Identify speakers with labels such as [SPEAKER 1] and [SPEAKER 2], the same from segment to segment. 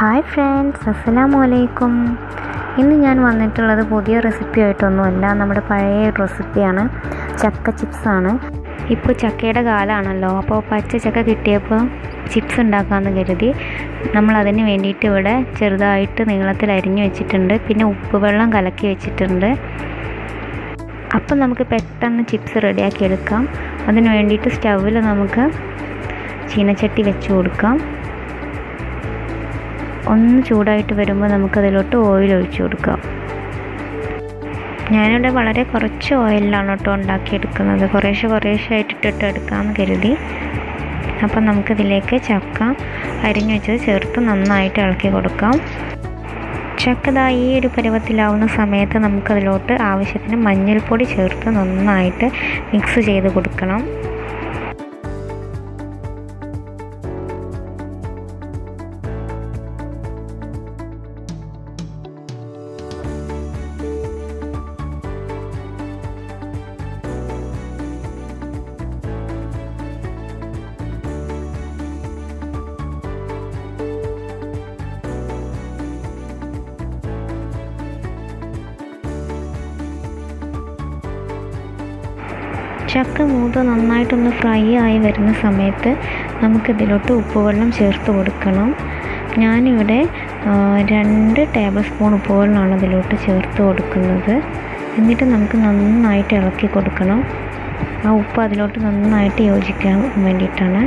[SPEAKER 1] Hi friends, അസ്സലാമു അലൈക്കും. ഇന്ന് ഞാൻ വന്നിട്ടുള്ളത് പുതിയ റെസിപ്പി ആയിട്ടൊന്നുമല്ല, നമ്മുടെ പഴയ റെസിപ്പിയാണ്. ചക്ക ചിപ്സാണ്. ഇപ്പോൾ ചക്കയുടെ കാലമാണല്ലോ, അപ്പോൾ പച്ച ചക്ക കിട്ടിയപ്പോൾ ചിപ്സ് ഉണ്ടാക്കാമെന്ന് കരുതി നമ്മളതിന് വേണ്ടിയിട്ട് ഇവിടെ ചെറുതായിട്ട് നീളത്തിൽ അരിഞ്ഞു വെച്ചിട്ടുണ്ട്. പിന്നെ ഉപ്പ് വെള്ളം കലക്കി വെച്ചിട്ടുണ്ട്. അപ്പം നമുക്ക് പെട്ടെന്ന് ചിപ്സ് റെഡിയാക്കി എടുക്കാം. അതിന് വേണ്ടിയിട്ട് സ്റ്റൗവിൽ നമുക്ക് ചീനച്ചട്ടി വെച്ച് കൊടുക്കാം. ഒന്ന് ചൂടായിട്ട് വരുമ്പോൾ നമുക്കതിലോട്ട് ഓയിൽ ഒഴിച്ചു കൊടുക്കാം. ഞാനിവിടെ വളരെ കുറച്ച് ഓയിലാണ് കേട്ടോ ഉണ്ടാക്കിയെടുക്കുന്നത്. കുറേശ്ശെ ആയിട്ടിട്ട് എടുക്കാമെന്ന് കരുതി. അപ്പം നമുക്കിതിലേക്ക് ചക്ക അരിഞ്ഞു വെച്ചത് ചേർത്ത് നന്നായിട്ട് ഇളക്കി കൊടുക്കാം. ചക്ക ഈ ഒരു പരുവത്തിലാവുന്ന സമയത്ത് നമുക്കതിലോട്ട് ആവശ്യത്തിന് മഞ്ഞൾപ്പൊടി ചേർത്ത് നന്നായിട്ട് മിക്സ് ചെയ്ത് കൊടുക്കണം. ചക്ക മൂത്ത് നന്നായിട്ടൊന്ന് ഫ്രൈ ആയി വരുന്ന സമയത്ത് നമുക്കിതിലോട്ട് ഉപ്പുവെള്ളം ചേർത്ത് കൊടുക്കണം. ഞാനിവിടെ 2 ടേബിൾ സ്പൂൺ ഉപ്പുവെള്ളമാണ് ഇതിലോട്ട് ചേർത്ത് കൊടുക്കുന്നത്. എന്നിട്ട് നമുക്ക് നന്നായിട്ട് ഇളക്കി കൊടുക്കണം. ആ ഉപ്പ് അതിലോട്ട് നന്നായിട്ട് യോജിക്കാൻ വേണ്ടിയിട്ടാണ്.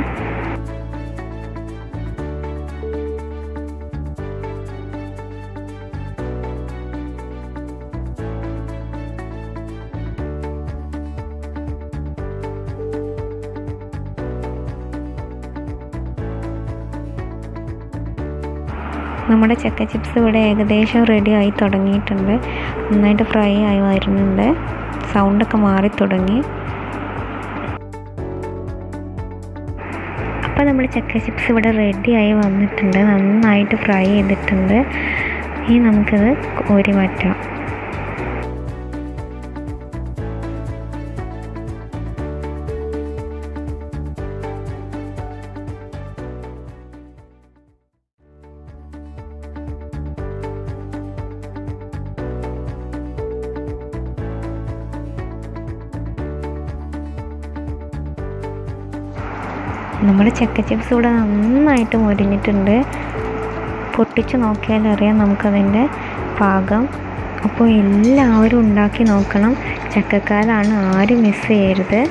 [SPEAKER 1] നമ്മുടെ ചക്ക ചിപ്സ് ഇവിടെ ഏകദേശം റെഡി ആയി തുടങ്ങിയിട്ടുണ്ട്. നന്നായിട്ട് ഫ്രൈ ആയി വരുന്നുണ്ട്. സൗണ്ടൊക്കെ മാറി തുടങ്ങി. അപ്പോൾ നമ്മുടെ ചക്ക ചിപ്സ് ഇവിടെ റെഡി ആയി വന്നിട്ടുണ്ട്. നന്നായിട്ട് ഫ്രൈ ചെയ്തിട്ടുണ്ട്. ഇനി നമുക്കത് കോരി മാറ്റാം. നമ്മുടെ ചക്ക ചിപ്സ് ഇവിടെ നന്നായിട്ട് മൊരിഞ്ഞിട്ടുണ്ട്. പൊട്ടിച്ച് നോക്കിയാലറിയാം നമുക്കതിൻ്റെ പാകം. അപ്പോൾ എല്ലാവരും ഉണ്ടാക്കി നോക്കണം. ചക്കക്കാലാണ്, ആരും മിസ് ചെയ്യരുത്.